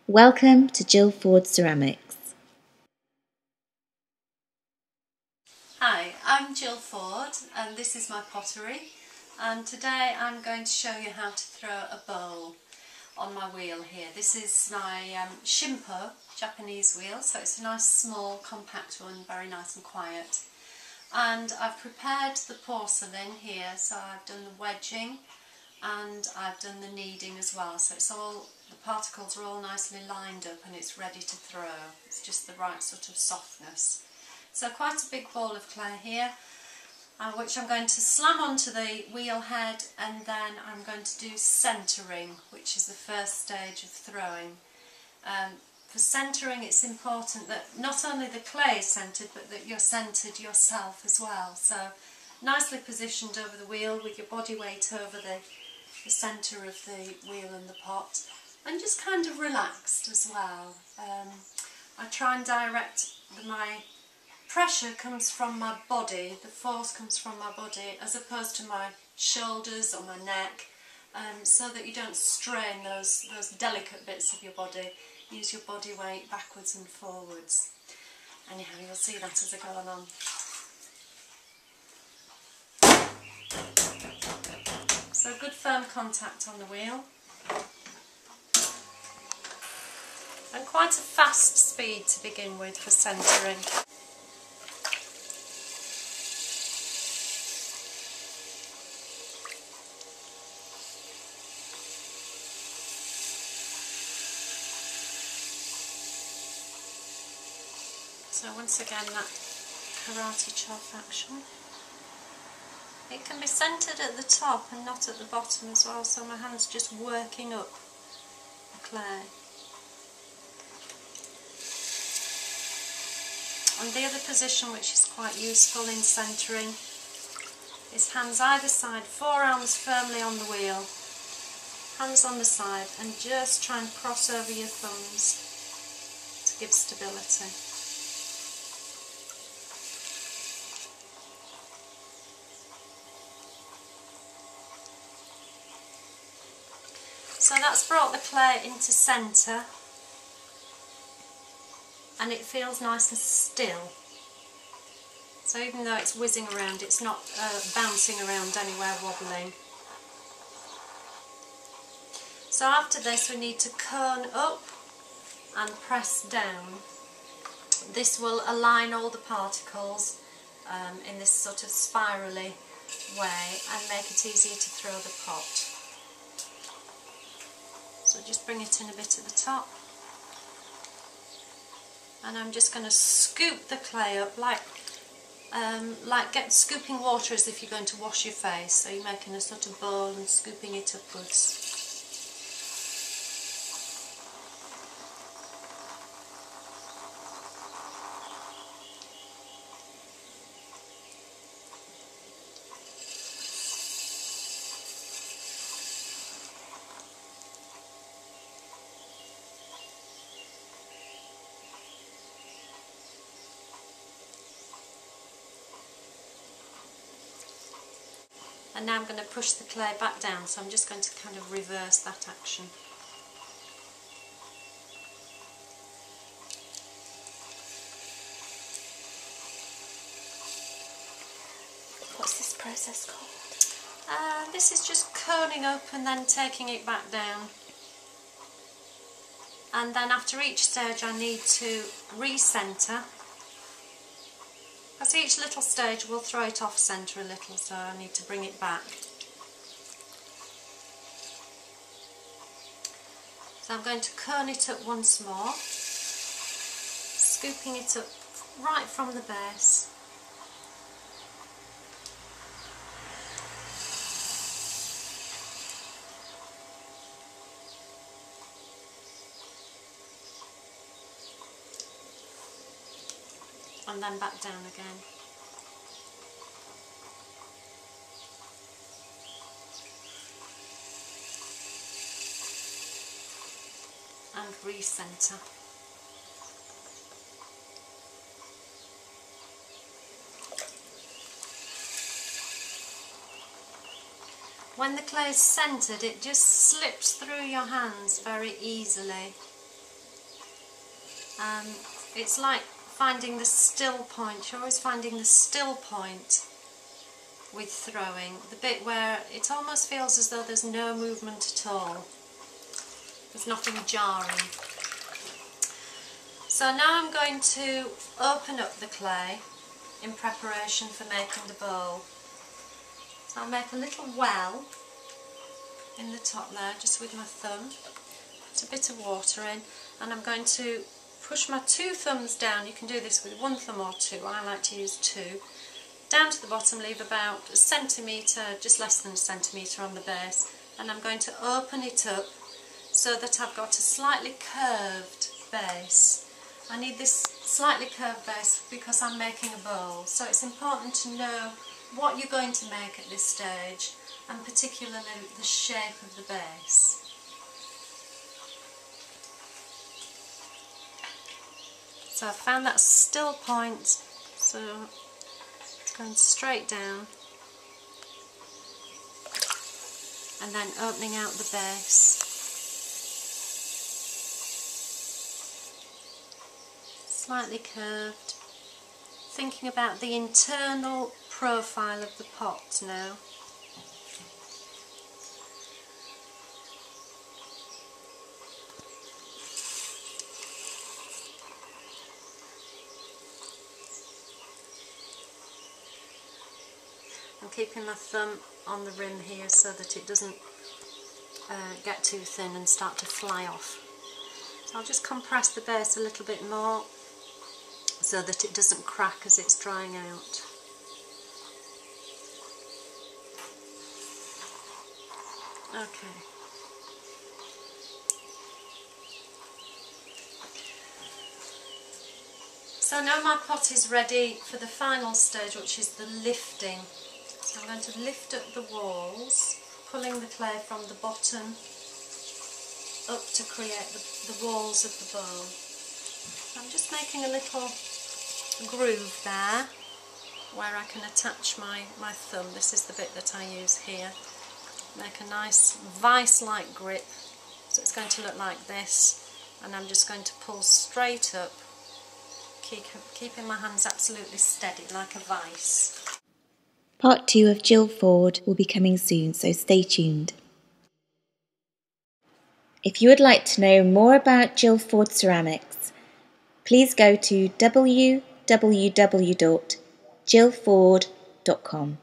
Welcome to Jill Ford Ceramics. Hi, I'm Jill Ford and this is my pottery, and today I'm going to show you how to throw a bowl on my wheel here. This is my Shimpo Japanese wheel, so it's a nice small compact one, very nice and quiet. And I've prepared the porcelain here, so I've done the wedging and I've done the kneading as well, so it's all, the particles are all nicely lined up and it's ready to throw. It's just the right sort of softness. So quite a big ball of clay here, which I'm going to slam onto the wheel head, and then I'm going to do centering, which is the first stage of throwing. For centering, it's important that not only the clay is centred, but that you're centred yourself as well. So nicely positioned over the wheel with your body weight over the centre of the wheel and the pot, and just kind of relaxed as well. I try and direct my pressure comes from my body, the force comes from my body as opposed to my shoulders or my neck, so that you don't strain those delicate bits of your body. Use your body weight backwards and forwards. Anyhow, you'll see that as I go along. So good firm contact on the wheel. And quite a fast speed to begin with for centering. So once again, that karate chop action. It can be centred at the top and not at the bottom as well, so my hand's just working up the clay. And the other position which is quite useful in centering is hands either side, forearms firmly on the wheel, hands on the side, and just try and cross over your thumbs to give stability. So that's brought the clay into centre, and it feels nice and still. So even though it's whizzing around, it's not bouncing around anywhere, wobbling. So after this we need to cone up and press down. This will align all the particles in this sort of spirally way and make it easier to throw the pot. So just bring it in a bit at the top, and I'm just going to scoop the clay up like scooping water as if you're going to wash your face. So you're making a sort of bowl and scooping it upwards. And now I'm going to push the clay back down, so I'm just going to kind of reverse that action. What's this process called? This is just coning up and then taking it back down. And then after each stage I need to re-centre. As each little stage will throw it off centre a little, so I need to bring it back. So I'm going to cone it up once more, scooping it up right from the base. And then back down again. And re-centre. When the clay is centred, it just slips through your hands very easily. It's like finding the still point. You're always finding the still point with throwing, the bit where it almost feels as though there's no movement at all. There's nothing jarring. So now I'm going to open up the clay in preparation for making the bowl. So I'll make a little well in the top there, just with my thumb. Put a bit of water in, and I'm going to push my 2 thumbs down. You can do this with 1 thumb or 2, I like to use 2. Down to the bottom, leave about a centimetre, just less than a centimetre on the base, and I'm going to open it up so that I've got a slightly curved base. I need this slightly curved base because I'm making a bowl, so it's important to know what you're going to make at this stage, and particularly the shape of the base. So I found that still point, so it's going straight down and then opening out the base. Slightly curved, thinking about the internal profile of the pot now. I'm keeping my thumb on the rim here so that it doesn't get too thin and start to fly off. So I'll just compress the base a little bit more so that it doesn't crack as it's drying out. Okay. So now my pot is ready for the final stage, which is the lifting. So I'm going to lift up the walls, pulling the clay from the bottom up to create the walls of the bowl. So I'm just making a little groove there where I can attach my thumb. This is the bit that I use here. Make a nice vice-like grip. So it's going to look like this, and I'm just going to pull straight up, keeping my hands absolutely steady like a vice. Part 2 of Jill Ford will be coming soon, so stay tuned. If you would like to know more about Jill Ford Ceramics, please go to www.jillford.com.